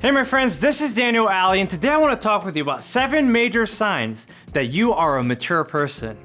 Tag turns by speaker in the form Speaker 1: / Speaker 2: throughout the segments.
Speaker 1: Hey my friends, this is Daniel Aldie, and today I want to talk with you about 7 major signs that you are a mature person.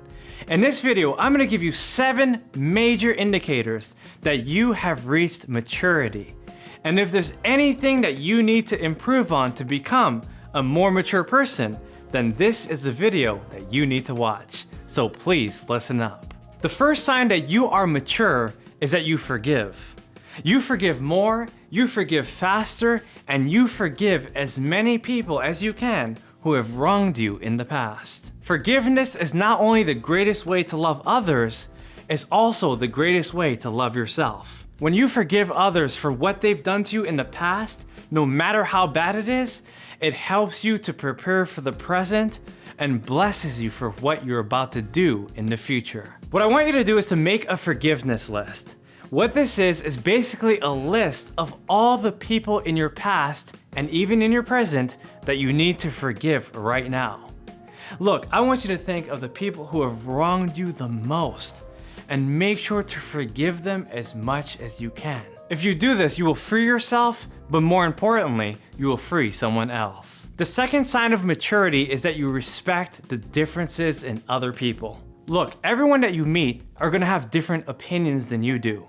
Speaker 1: In this video, I'm going to give you 7 major indicators that you have reached maturity. And if there's anything that you need to improve on to become a more mature person, then this is the video that you need to watch. So please listen up. The first sign that you are mature is that you forgive. You forgive more, you forgive faster, and you forgive as many people as you can who have wronged you in the past. Forgiveness is not only the greatest way to love others, it's also the greatest way to love yourself. When you forgive others for what they've done to you in the past, no matter how bad it is, it helps you to prepare for the present and blesses you for what you're about to do in the future. What I want you to do is to make a forgiveness list. What this is basically a list of all the people in your past and even in your present that you need to forgive right now. Look, I want you to think of the people who have wronged you the most and make sure to forgive them as much as you can. If you do this, you will free yourself, but more importantly, you will free someone else. The second sign of maturity is that you respect the differences in other people. Look, everyone that you meet are gonna have different opinions than you do.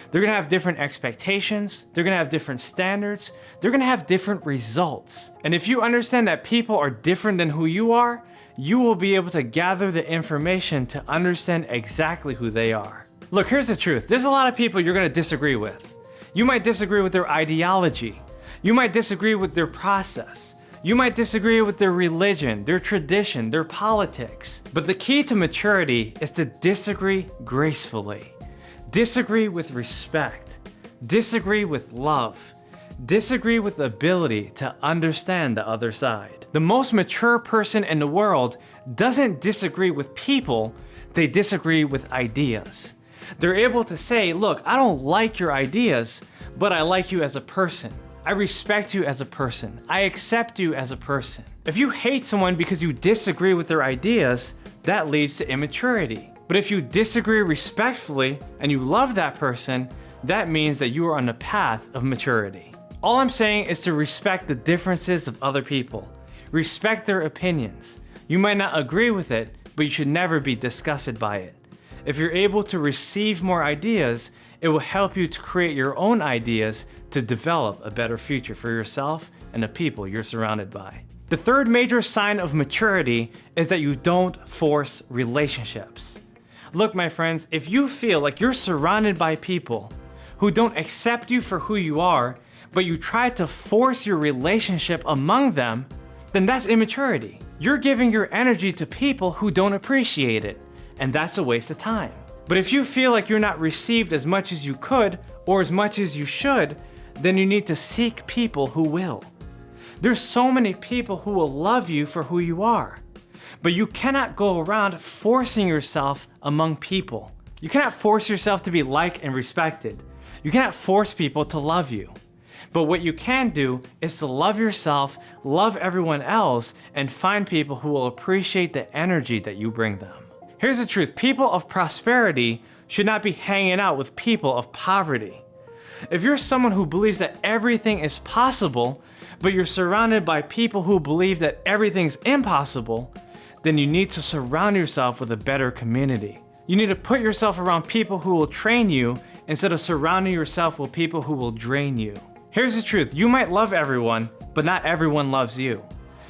Speaker 1: They're gonna have different expectations, they're gonna have different standards, they're gonna have different results. And if you understand that people are different than who you are, you will be able to gather the information to understand exactly who they are. Look, here's the truth. There's a lot of people you're gonna disagree with. You might disagree with their ideology. You might disagree with their process. You might disagree with their religion, their tradition, their politics. But the key to maturity is to disagree gracefully. Disagree with respect. Disagree with love. Disagree with the ability to understand the other side. The most mature person in the world doesn't disagree with people, they disagree with ideas. They're able to say, look, I don't like your ideas, but I like you as a person. I respect you as a person. I accept you as a person. If you hate someone because you disagree with their ideas, that leads to immaturity. But if you disagree respectfully and you love that person, that means that you are on the path of maturity. All I'm saying is to respect the differences of other people. Respect their opinions. You might not agree with it, but you should never be disgusted by it. If you're able to receive more ideas, it will help you to create your own ideas to develop a better future for yourself and the people you're surrounded by. The third major sign of maturity is that you don't force relationships. Look, my friends, if you feel like you're surrounded by people who don't accept you for who you are, but you try to force your relationship among them, then that's immaturity. You're giving your energy to people who don't appreciate it, and that's a waste of time. But if you feel like you're not received as much as you could or as much as you should, then you need to seek people who will. There's so many people who will love you for who you are. But you cannot go around forcing yourself among people. You cannot force yourself to be liked and respected. You cannot force people to love you. But what you can do is to love yourself, love everyone else, and find people who will appreciate the energy that you bring them. Here's the truth. People of prosperity should not be hanging out with people of poverty. If you're someone who believes that everything is possible, but you're surrounded by people who believe that everything's impossible, then you need to surround yourself with a better community. You need to put yourself around people who will train you instead of surrounding yourself with people who will drain you. Here's the truth. You might love everyone, but not everyone loves you.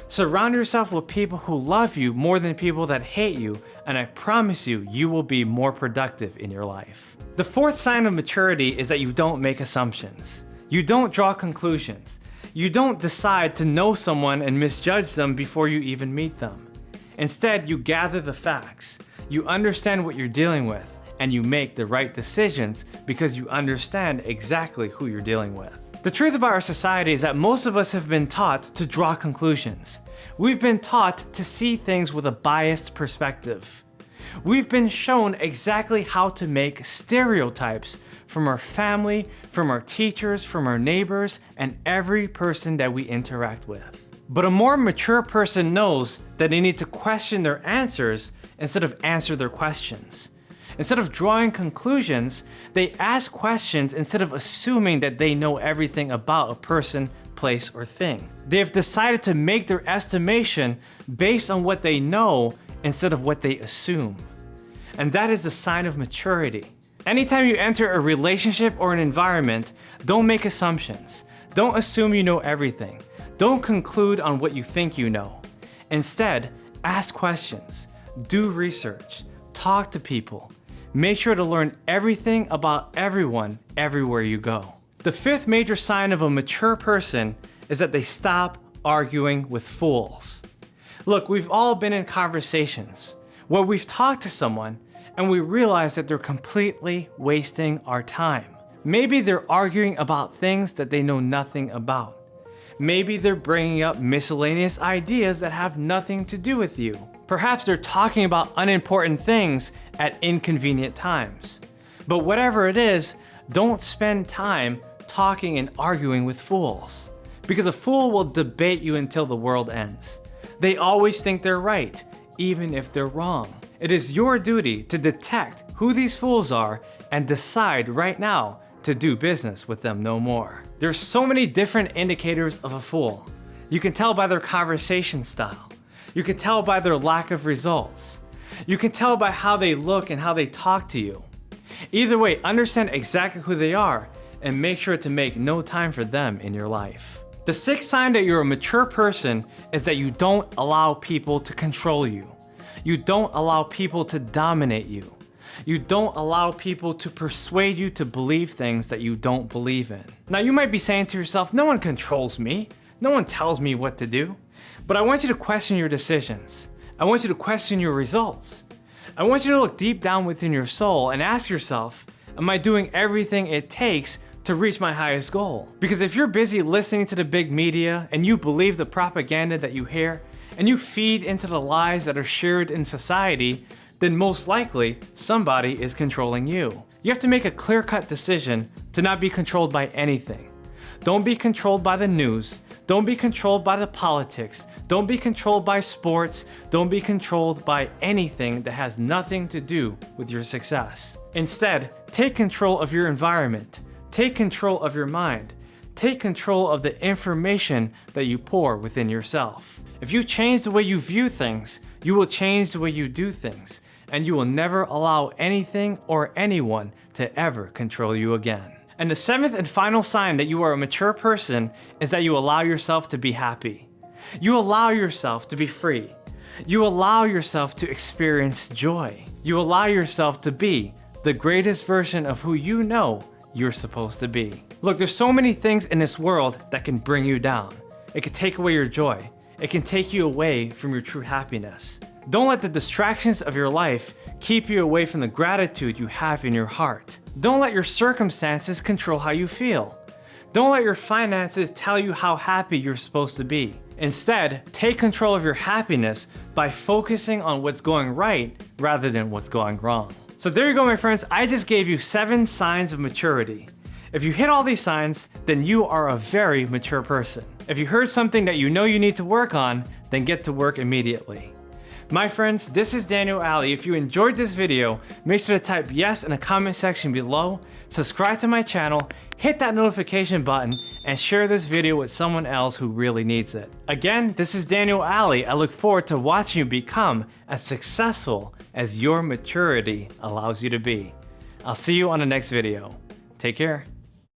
Speaker 1: Surround yourself with people who love you more than people that hate you, and I promise you, you will be more productive in your life. The fourth sign of maturity is that you don't make assumptions. You don't draw conclusions. You don't decide to know someone and misjudge them before you even meet them. Instead, you gather the facts, you understand what you're dealing with, and you make the right decisions because you understand exactly who you're dealing with. The truth about our society is that most of us have been taught to draw conclusions. We've been taught to see things with a biased perspective. We've been shown exactly how to make stereotypes from our family, from our teachers, from our neighbors, and every person that we interact with. But a more mature person knows that they need to question their answers instead of answer their questions. Instead of drawing conclusions, they ask questions instead of assuming that they know everything about a person, place, or thing. They have decided to make their estimation based on what they know instead of what they assume. And that is the sign of maturity. Anytime you enter a relationship or an environment, don't make assumptions. Don't assume you know everything. Don't conclude on what you think you know. Instead, ask questions, do research, talk to people. Make sure to learn everything about everyone everywhere you go. The fifth major sign of a mature person is that they stop arguing with fools. Look, we've all been in conversations where we've talked to someone and we realize that they're completely wasting our time. Maybe they're arguing about things that they know nothing about. Maybe they're bringing up miscellaneous ideas that have nothing to do with you. Perhaps they're talking about unimportant things at inconvenient times. But whatever it is, don't spend time talking and arguing with fools. Because a fool will debate you until the world ends. They always think they're right, even if they're wrong. It is your duty to detect who these fools are and decide right now to do business with them no more. There's so many different indicators of a fool. You can tell by their conversation style. You can tell by their lack of results. You can tell by how they look and how they talk to you. Either way, understand exactly who they are and make sure to make no time for them in your life. The sixth sign that you're a mature person is that you don't allow people to control you. You don't allow people to dominate you. You don't allow people to persuade you to believe things that you don't believe in. Now you might be saying to yourself, no one controls me. No one tells me what to do. But I want you to question your decisions. I want you to question your results. I want you to look deep down within your soul and ask yourself, am I doing everything it takes to reach my highest goal? Because if you're busy listening to the big media and you believe the propaganda that you hear, and you feed into the lies that are shared in society, then most likely somebody is controlling you. You have to make a clear-cut decision to not be controlled by anything. Don't be controlled by the news. Don't be controlled by the politics. Don't be controlled by sports. Don't be controlled by anything that has nothing to do with your success. Instead, take control of your environment. Take control of your mind. Take control of the information that you pour within yourself. If you change the way you view things, you will change the way you do things, and you will never allow anything or anyone to ever control you again. And the seventh and final sign that you are a mature person is that you allow yourself to be happy. You allow yourself to be free. You allow yourself to experience joy. You allow yourself to be the greatest version of who you know you're supposed to be. Look, there's so many things in this world that can bring you down. It can take away your joy. It can take you away from your true happiness. Don't let the distractions of your life keep you away from the gratitude you have in your heart. Don't let your circumstances control how you feel. Don't let your finances tell you how happy you're supposed to be. Instead, take control of your happiness by focusing on what's going right rather than what's going wrong. So there you go, my friends. I just gave you 7 signs of maturity. If you hit all these signs, then you are a very mature person. If you heard something that you know you need to work on, then get to work immediately. My friends, this is Daniel Aldie. If you enjoyed this video, make sure to type yes in the comment section below, subscribe to my channel, hit that notification button, and share this video with someone else who really needs it. Again, this is Daniel Aldie. I look forward to watching you become as successful as your maturity allows you to be. I'll see you on the next video. Take care.